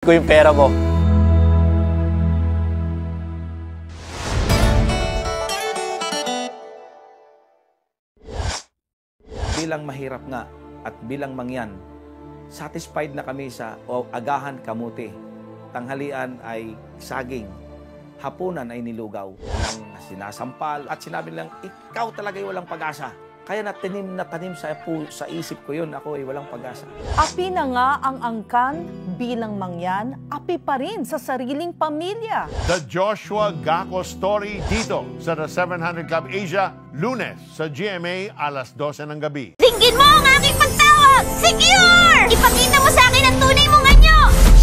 ko yung pera mo. Bilang mahirap nga at bilang mangyan, satisfied na kami sa agahan kamuti. Tanghalian ay saging, hapunan ay nilugaw ng sinasampal at sinabi lang, ikaw talaga ay walang pag-asa. Kaya natanim sa isip ko yun, ako ay walang pag-asa. Api na nga ang angkan bilang mangyan, api pa rin sa sariling pamilya. The Joshua Gaco Story dito sa The 700 Club Asia, Lunes sa GMA alas 12 ng gabi. Dinggin mo ang aking pagtawag! Secure! Ipakita mo sa akin ang tunay mong anyo!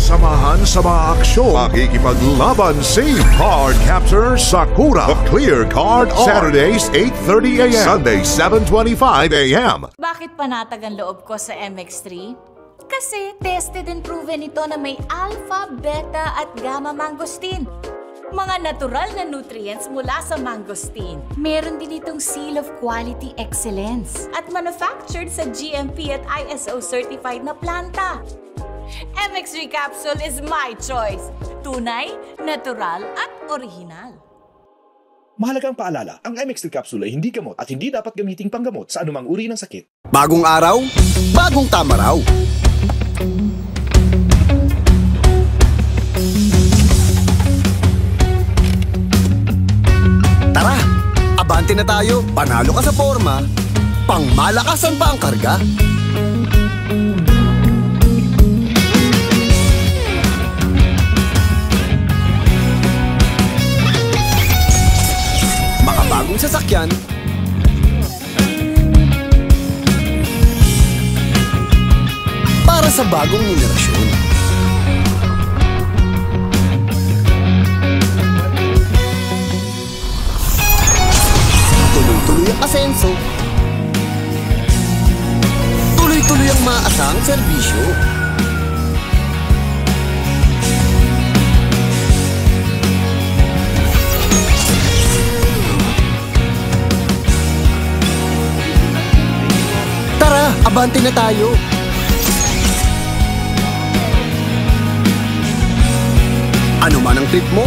Samahan sa mga aksyon, makikipaglaban si Card Captor Sakura. The Clear Card Saturdays 8:30 a.m. Sunday 7:25 a.m. Bakit panatag ang loob ko sa MX3? Kasi tested and proven ito na may alpha, beta at gamma mangosteen. Mga natural na nutrients mula sa mangosteen. Meron din itong seal of quality excellence at manufactured sa GMP at ISO certified na planta. MX3 capsule is my choice. Tunay, natural at original. Mahalagang paalala, ang MX3 capsule ay hindi gamot at hindi dapat gamiting panggamot sa anumang uri ng sakit. Bagong araw, bagong tama raw. Tara, abante na tayo. Panalo ka sa forma, pangmalakasan pa ang karga. Makabagong sasakyan, para sa bagong henerasyon. Tuloy-tuloy ang asenso. Tuloy-tuloy ang maasang serbisyo. Tara, abante na tayo. Ano man ang trip mo,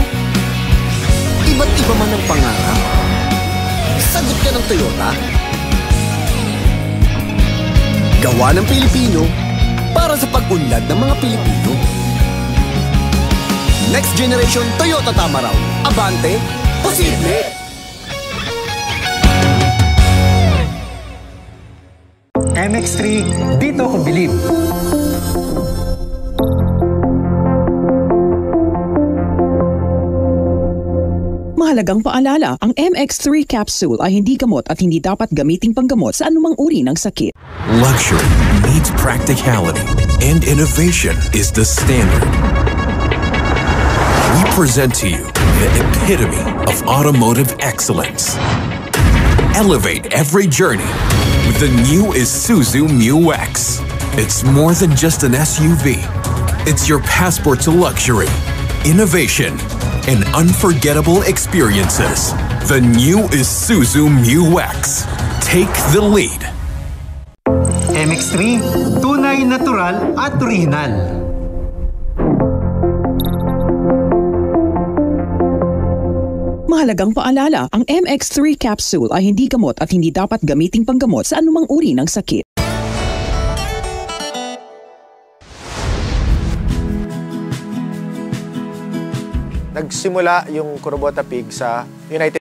iba't iba man ang pangarap, sagot ka ng Toyota. Gawa ng Pilipino para sa pag-unlad ng mga Pilipino. Next generation Toyota Tamaraw. Abante, posible! MX3, dito ko bilib. Mahalagang paalala, ang MX3 capsule ay hindi gamot at hindi dapat gamiting panggamot sa anumang uri ng sakit. Luxury meets practicality, and innovation is the standard. We present to you the epitome of automotive excellence. Elevate every journey with the new Isuzu Mu-X. It's more than just an SUV. It's your passport to luxury, innovation, and unforgettable experiences. The new Isuzu Mu-X. Take the lead. MX3, tunay, natural at original. Mahalagang paalala, ang MX3 capsule ay hindi gamot at hindi dapat gamiting panggamot sa anumang uri ng sakit. Nagsimula yung Kurobota Pig sa United